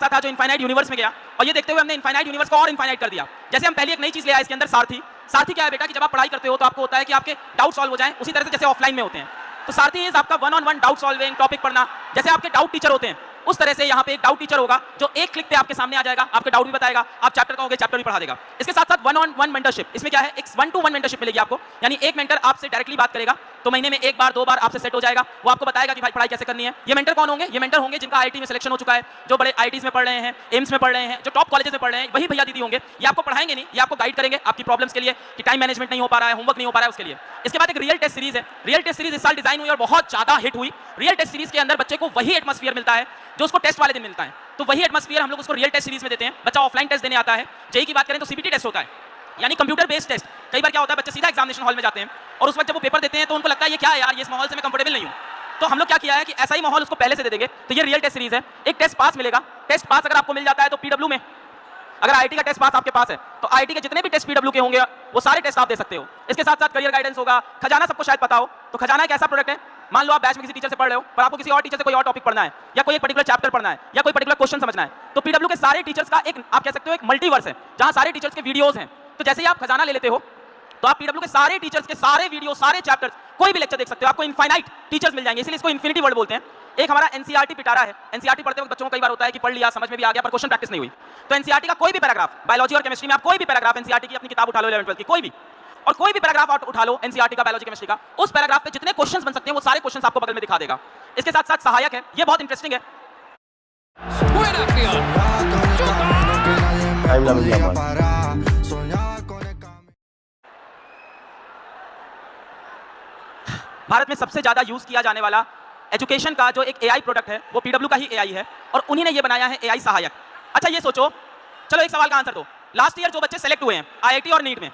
था जो infinite universe में गया, और ये देखते हुए हमने इनफाइनाइट यूनिवर्स को और इनफाइनाइट कर दिया। जैसे हम पहले एक नई चीज ले आए इसके अंदर, सारथी। सारथी क्या है बेटा कि जब आप पढ़ाई करते हो तो आपको होता है कि आपके डाउट सॉल्व हो जाएं, उसी तरह से जैसे ऑफलाइन में होते हैं। तो सारथी इज आपका one on one doubt solving, topic पढ़ना। जैसे आपके डाउट टीचर होते हैं उस तरह से यहाँ पे एक डाउट टीचर होगा जो एक क्लिक पे आपके सामने आ जाएगा, आपके डाउट भी बताएगा, आप चैप्टर कहोगे चैप्टर भी पढ़ा देगा। इसके साथ साथ वन ऑन वन मेंटरशिप। इसमें क्या है, एक 1-to-1 मेंटरशिप मिलेगी आपको, यानी एक मेंटर आपसे डायरेक्टली बात करेगा, तो महीने में एक बार 2 बार आपसे सेट हो जाएगा। वो आपको बताएगा कि भाई पढ़ाई कैसे करनी है। ये मेंटर कौन होंगे? ये मेंटर होंगे जिनका आईआईटी में सिलेक्शन हो चुका है, जो बड़े आईआईटीज में पढ़ रहे हैं, एम्स में पढ़ रहे हैं, जो टॉप कॉलेजेस में पढ़ रहे हैं, वही भैया दीदी होंगे। ये आपको पढ़ाएंगे नहीं, ये आपको गाइड करेंगे आपकी प्रॉब्लम्स के लिए कि टाइम मैनेजमेंट नहीं हो पा रहा है, होमवर्क नहीं हो पा रहा है, उसके लिए। इसके बाद एक रियल टेस्ट सीरीज है। रियल टेस्ट सीरीज इस साल डिजाइन हुई और बहुत ज्यादा हिट हुई। रियल टेस्ट सीरीज के अंदर बच्चे को वही एटमॉस्फेयर मिलता है जो उसको टेस्ट वाले दिन मिलता है, तो वही एटमॉस्फेयर हम लोग उसको रियल टेस्ट सीरीज में देते हैं। बच्चा ऑफलाइन टेस्ट देने आता है। जेईई की बात करें तो सीबीटी टेस्ट होता है, यानी कंप्यूटर बेस्ड टेस्ट। कई बार क्या होता है, बच्चे सीधा एग्जामिनेशन हॉल में जाते हैं और उस वक्त जब वो पेपर देते हैं तो उनको लगता है ये क्या है यार, ये इस माहौल से मैं कंफर्टेबल नहीं हूँ। तो हम लोग क्या किया है कि ऐसा ही माहौल उसको पहले से दे देंगे। तो ये रियल टेस्ट सीरीज है। एक टेस्ट पास मिलेगा। टेस्ट पास अगर आपको मिल जाता है तो पीडब्ल्यू में, अगर आईआईटी का टेस्ट पास आपके पास है तो आईआईटी के जितने भी टेस्ट पीडब्ल्यू के होंगे वो सारे टेस्ट आप दे सकते हो। इसके साथ साथ करियर गाइडेंस होगा। खजाना सबको शायद पता हो, तो खजाना एक ऐसा प्रोडक्ट है, मान लो आप बैच में किसी टीचर से पढ़ रहे हो पर आपको किसी और टीचर से कोई और टॉपिक पढ़ना है, या कोई एक पर्टिकुलर चैप्टर पढ़ना है, या कोई पर्टिकुलर क्वेश्चन समझना है, तो पीडब्ल्यू के सारे टीचर्स का एक आप कह सकते हो एक मल्टीवर्स है जहां सारे टीचर्स के वीडियोस हैं। तो जैसे ही आप खजाना ले लेते हो तो आप पीडब्ल्यू के सारे टीचर्स के सारे वीडियो, सारे चैप्टर्स, कोई भी लेक्चर देख सकते हो। आपको इनफाइनाइट टीचर्स मिल जाएंगे, इसलिए इसको इन्फिनिटी वर्ड बोलते हैं। एक हमारा एनसीईआरटी पिटारा है। एनसीईआरटी पढ़ते वक्त बच्चों को कई बार होता है कि पढ़ लिया, समझ में भी आ गया, पर क्वेश्चन प्रैक्टिस नहीं हुई। तो एनसीईआरटी का कोई भी पैराग्राफ, बायोलॉजी और केमिस्ट्री में आप कोई भी पैराग्राफ एनसीईआरटी की अपनी किताब उठा लो 11th-12th की, कोई भी, और कोई भी पैराग्राफ आप उठा लो एनसीईआरटी का बायोलॉजी केमिस्ट्री का, उस पैराग्राफ पे जितने क्वेश्चंस बन सकते हैं वो सारे क्वेश्चंस आपको बगल में दिखा देगा। इसके साथ साथ सहायक है, ये बहुत इंटरेस्टिंग है। भारत में सबसे ज्यादा यूज किया जाने वाला एजुकेशन का जो एक एआई प्रोडक्ट है वो पीडब्ल्यू का ही एआई है, और उन्हीं ने ये बनाया है एआई सहायक। अच्छा ये सोचो, चलो एक सवाल का आंसर दो। लास्ट ईयर जो बच्चे सेलेक्ट हुए हैं आईआईटी और नीट में,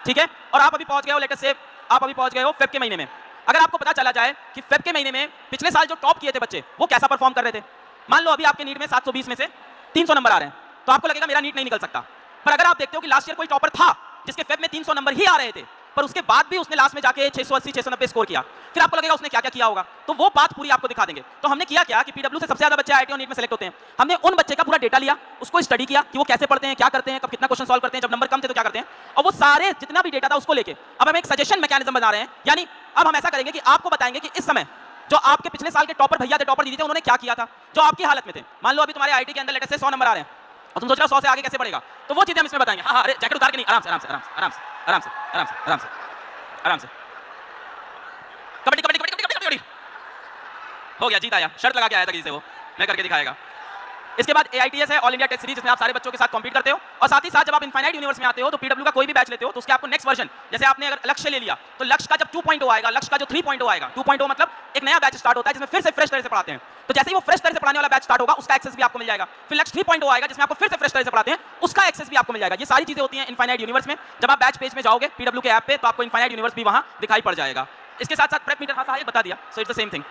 ठीक है, और आप अभी पहुंच गए हो, लेटेस्ट से आप अभी पहुंच गए हो फेब के महीने में। अगर आपको पता चला जाए कि फेब के महीने में पिछले साल जो टॉप किए थे बच्चे वो कैसा परफॉर्म कर रहे थे, मान लो अभी आपके नीट में 720 में से 300 नंबर आ रहे हैं, तो आपको लगेगा मेरा नीट नहीं निकल सकता। पर अगर आप देखते हो कि लास्ट ईयर कोई टॉपर था जिसके फेब में 300 नंबर ही आ रहे थे, पर उसके बाद भी उसने लास्ट में जाके 680 690 स्कोर किया, फिर आपको लगेगा उसने क्या क्या किया होगा। तो वो बात पूरी आपको दिखा देंगे। तो हमने किया क्या कि पीडब्ल्यू से सबसे ज्यादा बच्चे आईआईटी और नीट में सेलेक्ट होते हैं, हमने उन बच्चे का पूरा डेटा लिया, उसको स्टडी किया कि वो कैसे पढ़ते हैं, क्या करते हैं, कब कितना क्वेश्चन सॉल्व करते हैं, जब नंबर कम थे तो क्या करते हैं, और वो सारे जितना भी डेटा था उसको लेके अब हम एक सजेशन मैकेनिज्म बना रहे हैं। यानी अब हम ऐसा करेंगे कि आपको बताएंगे कि इस समय जो आपके पिछले साल के टॉपर भैया थे, टॉपर दीदी थे, उन्होंने क्या किया था जो आपकी हालत में थे। मान लो अभी तुम्हारे आईआईटी के अंदर लेटेस्ट से 100 नंबर आ रहे हैं और तुम सोच रहे हो 100 से आगे कैसे बढ़ेगा, तो वो चीजें हम इसमें बताएंगे। हाँ, अरे जैकेट उतार के नहीं, आराम से आराम से आराम से आराम से आराम से आराम से आराम से आराम से। कबड्डी कबड्डी कबड्डी कबड्डी कबड्डी हो गया, जीत आया, शर्त लगा के आया था किसी से, वो मैं करके दिखाएगा। इसके बाद एआईटीएस है, ऑल इंडिया टेस्ट सीरीज, जिसमें आप सारे बच्चों के साथ कॉम्पीट करते हो, और साथ ही साथ जब आप इनफाइनाइट यूनिवर्स में आते हो तो पीडब्ल्यू का कोई भी बैच लेते हो तो उसके आपको नेक्स्ट वर्जन, जैसे आपने अगर लक्ष्य ले लिया तो लक्ष्य का जब 2.0 आएगा, लक्ष्य का जो 3.0 आएगा, 2.0 मतलब एक नया बैच स्टार्ट होता है जिसमें फिर से फ्रेश तरह से पढ़ाते हैं। तो जैसे ही वो फ्रेश तरह से पढ़ाने वाला बैच स्टार्ट होगा उसका एक्सेस भी आपको मिल जाएगा। फिर लक्ष्य 3.0 आएगा जिसमें आपको फिर से फ्रेश तरह से पढ़ाते हैं, उसका एक्सेस भी आपको मिल जाएगा। ये सारी चीजें होती हैं इनफाइनाइट यूनिवर्स में। जब आप बैच पेज में जाओगे पीडब्ल्यू के ऐप पे तो आपको इनफाइनाइट यूनिवर्स भी वहां दिखाई पड़ जाएगा। इसके साथ साथ प्रेप मीटर सहायक बता दिया, so it's the same thing.